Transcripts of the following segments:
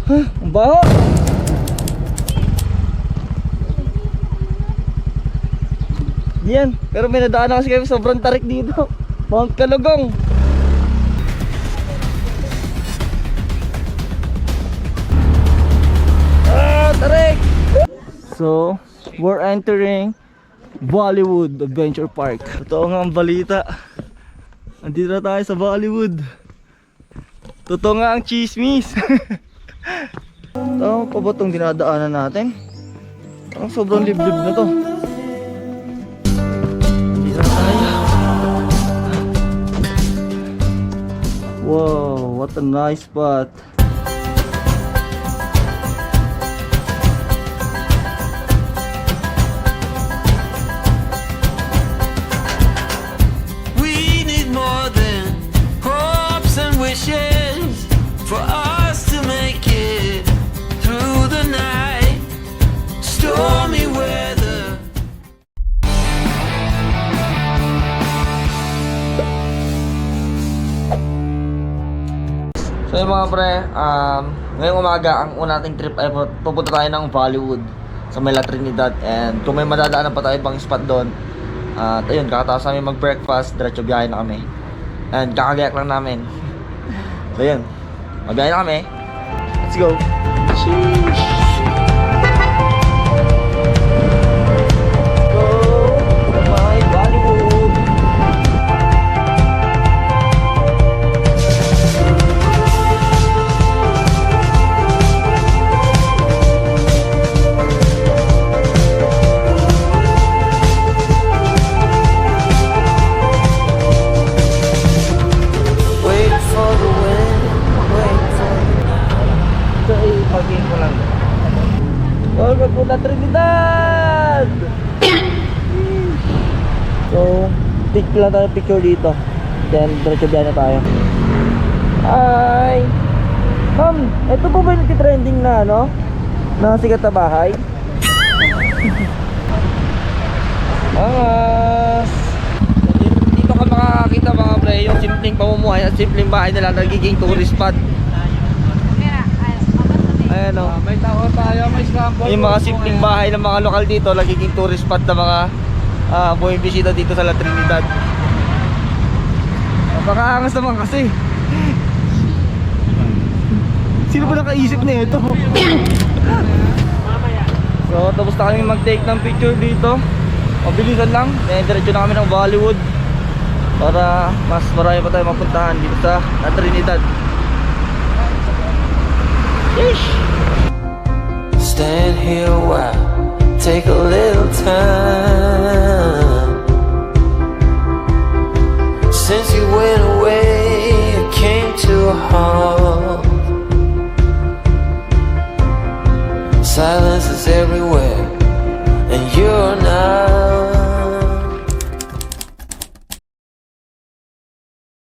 Huh? Ang baho! Yan, pero may nadaanan kasi kami sobrang tarik dito. Mount Kalugong. Ah, tarik! So, we're entering Bollywood Adventure Park. Totoo nga ang balita. Andito na tayo sa Bollywood. Totoo nga ang chismis. Tama pa ba itong dinadaanan natin? Ang sobrang liblib na to. Wow, what a nice spot. We need more than hopes and wishes for us to make it through the night. Stormy weather. So yun mga pre, ngayong umaga ang una nating trip ay pupunta tayo ng Bollywood sa Mela Trinidad. And kung may madadaanan pa tayo ibang spot doon, at ayun, kakataas namin mag-breakfast, diretso biyahe na kami. And kakagayak lang namin. So yun, magbiyahe na kami. Let's go. Sheesh. Go to my Bollywood. Wait for the wind, wait for Ito ay pag-game ko lang. Welcome to the Trinidad! So, take lang tayo picture dito. Then, diretso biyahe na tayo. Hi! Ma'am, ito po ba yung trending na ano? Na sikat na bahay? Angas! Dito ka makakakita mga pre, yung simpleng pamumuhay at simpleng bahay nila nagiging tourist spot. Ayan o. May tao tayo, may scramble. Yung mga simpleng bahay ng mga lokal dito, nagiging tourist spot na mga bumibisita dito sa La Trinidad. Napakaangas naman kasi. Sino ba nakaisip na ito? So, tapos na kami mag-take ng picture dito. Mabilisan lang. Diretso na kami ng Bollywood para mas marami pa tayo mapuntahan dito sa La Trinidad. Yeesh! Stand here a while, take a little time. Since you went away, it came to a halt. Silence is everywhere, and you're not.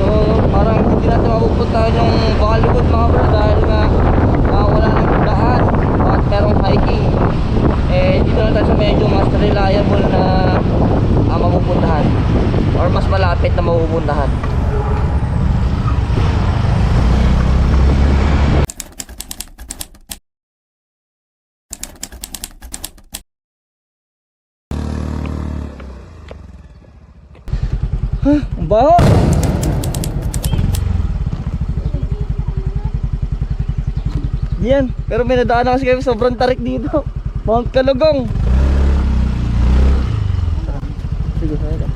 So, parang hindi natin mapupuntahan yung Bollywood mga bro dahil nga wala nang daan at merong hiking. Eh, dito lang tayo sa medyo mas reliable na mapupuntahan or mas malapit na mapupuntahan. Huh? Ang baho! Yan, pero may nadaanan kasi kami sobrang tarik dito. Mount Kalugong. Sige, sige.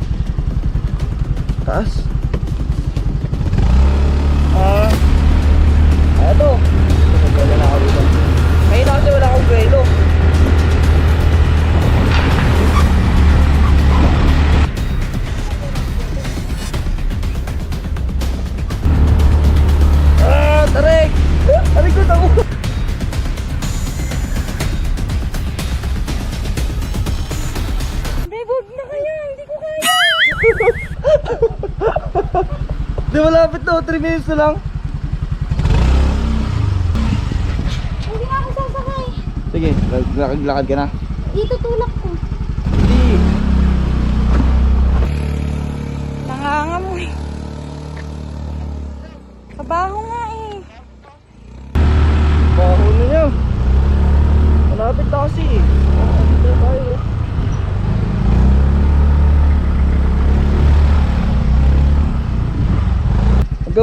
Taas. Eto. Wala na ako dito. Ngayon kasi wala akong buwelo. Tarik! Tarik ko ako! Huwag na kaya, hindi ko kaya. Di malapit na, 3 minutes na lang. Hindi nga ako sasakay. Sige, lakad ka na. Dito tulak ko. Hindi. Nangangamoy. Kabaho nga eh. Baho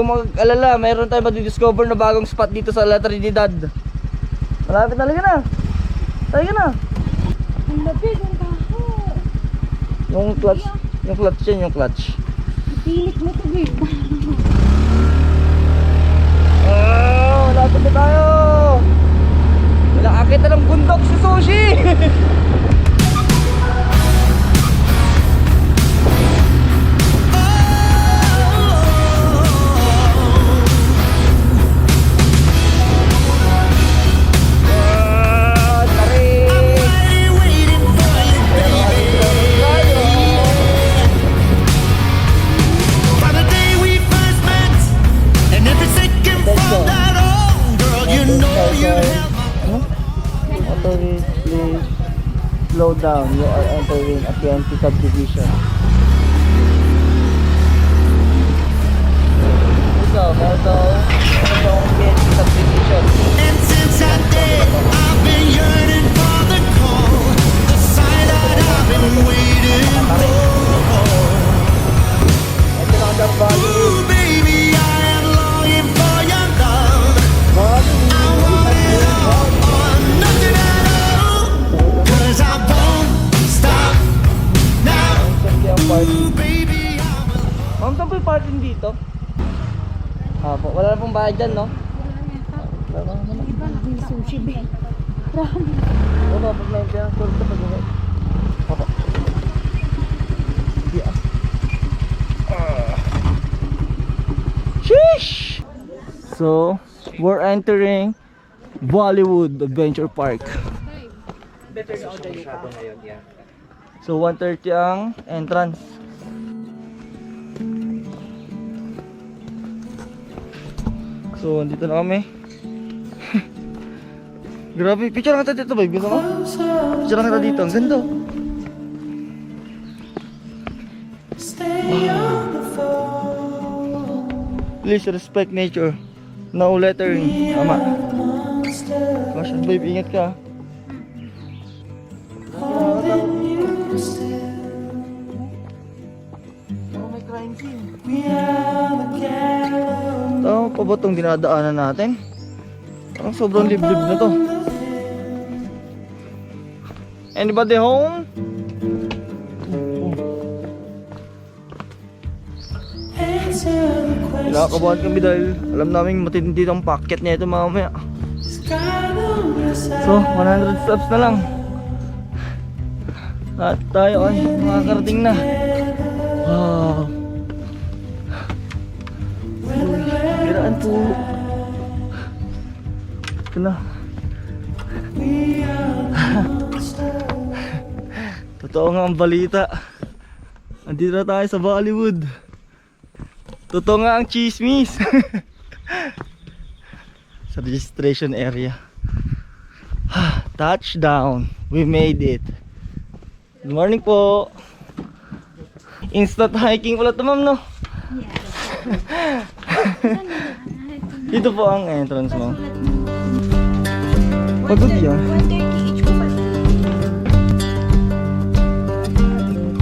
kang mag-alala, mayroon tayong madidiscover na bagong spot dito sa La Trinidad. Malapit na, halika na. Halika na. Ang lapit, ang kaho. Yung clutch yan, yung clutch. Pilit mo to, babe. Malapit na tayo. Nakakita ng bundok si Sushi. By the day we first met, and every second from that on, girl, you know you have. Auto please slow down. You are entering a PNP subdivision. Ito, yung PNP subdivision. And since that day, I've been yearning for the call, the sign that I've been waiting for. Ito lang ang value. Ooh, baby, I am longing for your love. I want it all or nothing at all, 'cause I won't stop now. Ooh, baby, Ma'am, saan po yung parking dito? Po, wala na pong bayad dyan, no? Wala na. Iba, laking sushi, babe. Rami. Wala, pag na-enjoy ang tour ko pag-uwi. Papa. Yeah. Sheesh! So, we're entering Bollywood Adventure Park. So, 1:30 ang entrance. So, andito na kami. Grabe, picture lang kita dito, babe. Gusto mo? Picture lang kita dito. Ang ganda. Please respect nature. No lettering. Tama. Caution, babe. Ingat ka. May crime scene. Tama pa ba itong dinadaanan natin? Parang sobrang liblib na to. Anybody home? Kinakabahan kami dahil alam namin matindi ang packet niya ito mamaya. So, 100 steps na lang. At tayo ay makakarating na. Wow. Biraan po. Ito na. Totoo nga ang balita. Andito na tayo sa Bollywood. Totoo nga ang chismis. Sa registration area. Touchdown. We made it. Good morning po. Instant hiking ulit na, ma'am, no? Dito po ang entrance mo. Pagod yan. 130 each po ba?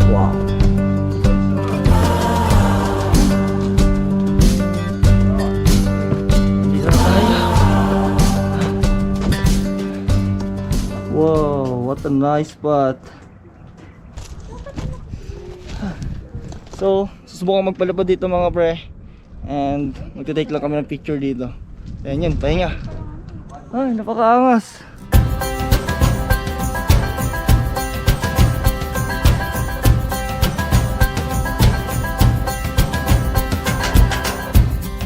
Wow. Dito na tayo. Wow, what a nice spot. So, susubukan magpalapad dito mga pre. And magte-take lang kami ng picture dito. Ayan yun, pahinga. Ay, napakaangas.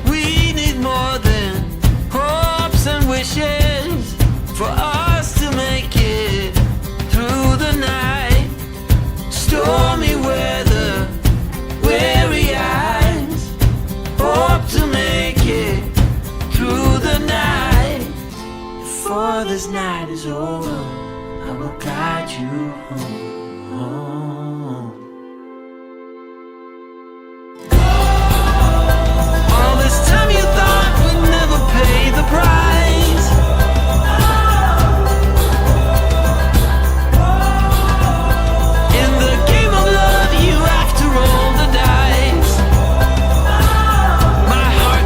We need more than hopes and wishes for us to make it through the night. Stormy weather, weary eyes, hope to make it through the night. Before this night is over, I will guide you home. All this time you thought we'd never pay the price. In the game of love, you have to roll the dice. My heart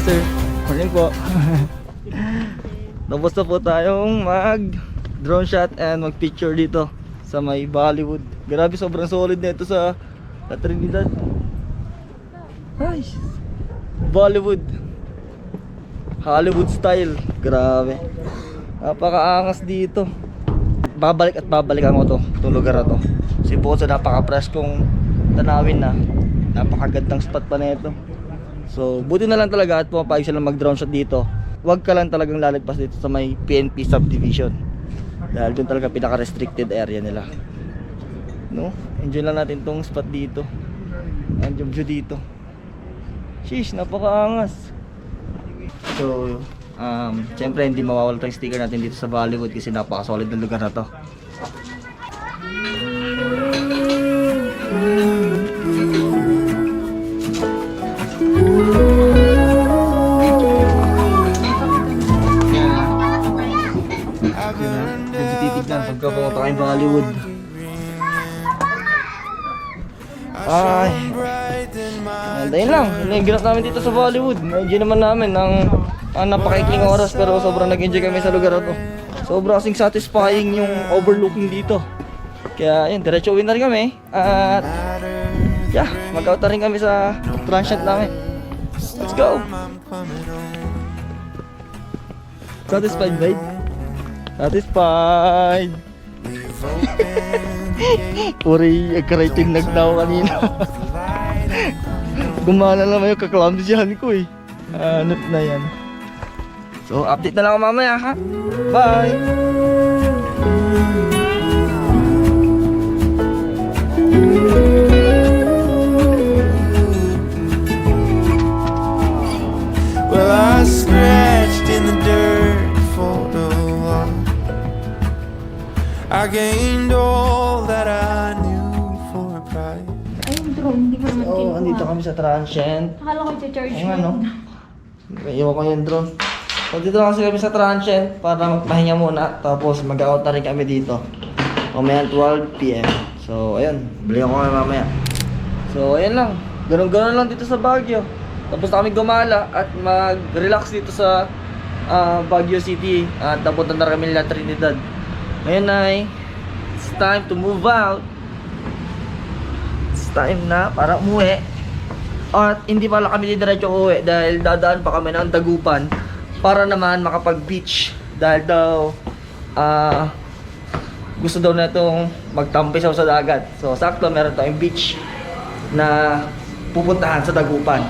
Hi sir. Morning po. Tapos na po tayong mag drone shot and mag picture dito sa may Bollywood. Grabe, sobrang solid na ito sa La Trinidad. Nice. Bollywood. Hollywood style. Grabe. Napakaangas dito. Babalik at babalikan ko itong lugar na to. Kasi bukod sa napaka-preskong tanawin na, napakagandang spot pa na ito. So buti na lang talaga at pumapayag sila mag drone shot dito. Huwag ka lang talagang lalagpas dito sa may PNP subdivision, dahil doon talaga pinaka restricted area nila, no? Enjoy lang natin tong spot dito. Ang view dito, sheesh, napakaangas. So syempre hindi mawawala tayong sticker natin dito sa Bollywood kasi napaka-solid ng lugar na to. Titignan pagka pumunta kayong Bollywood. Ay, dahil lang, nag-ginap namin dito sa Bollywood. Na-enjoy naman namin ng napakaikling oras, pero sobrang nag-enjoy kami sa lugar na to. Sobrang kasing satisfying yung overlooking dito. Kaya yun, diretso uwi na rin kami. At yeah, mag-out na rin kami sa transient namin. Let's go! Satisfied, babe? Satisfied! Puri, agkaritin nagdaw kanina. Gumana naman yung kaklamsihan ko eh. Anot na yan. So, update na lang ako mamaya ha. Bye! Well, I scratched in the dirt for a while. I gained all that I knew for pride. Ay, yung drone, hindi ko naman Oh, kinuha. andito kami sa transient. Akala ko i-charge Ayun mo. ano. Iwan ko yung drone. So dito lang kasi kami sa transient para magpahinga muna. Tapos mag-out na rin kami dito. Mamaya 12 PM. So ayun, bili ako kami mamaya. So ayun lang. Ganun-ganun lang dito sa Baguio. Tapos na kami gumala at mag-relax dito sa Baguio City. At napunta na kami La Trinidad. Ngayon ay it's time to move out. It's time na para umuwi. At hindi pala kami diretso uuwi dahil dadaan pa kami ng Dagupan para naman makapag-beach. Dahil daw gusto daw na itong magtampisaw sa dagat. So sakto meron tayong beach na pupuntahan sa Dagupan.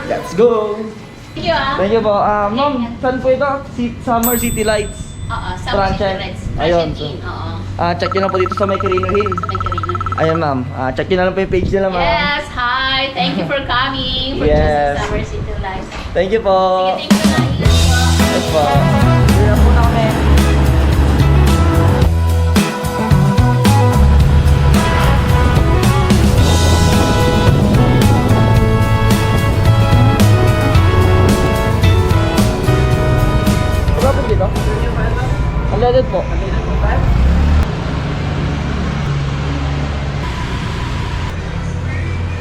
Let's go! Thank you ah. Thank you po. Ma'am, saan po ito? Summer City Lights. Oo, sa Transient. Transient. Ayun, Transient so- Inn, oo. Check nyo na po dito sa May Carino Hill. May karina. Ayan ma'am, check nyo na lang po yung page nila ma'am. Yes, hi! Thank you for coming. For Yes. choosing Summer City Lights. Thank you po. Sige, thank you na. Ingat po. Yes po. Kaya po na kami. Wala po dito? Unleaded po.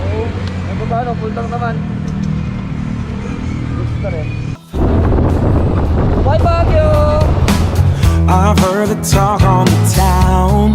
Oo. Ano ba ano? Full tank naman. Gusto na rin. Bye Baguio! I've heard the talk on the town.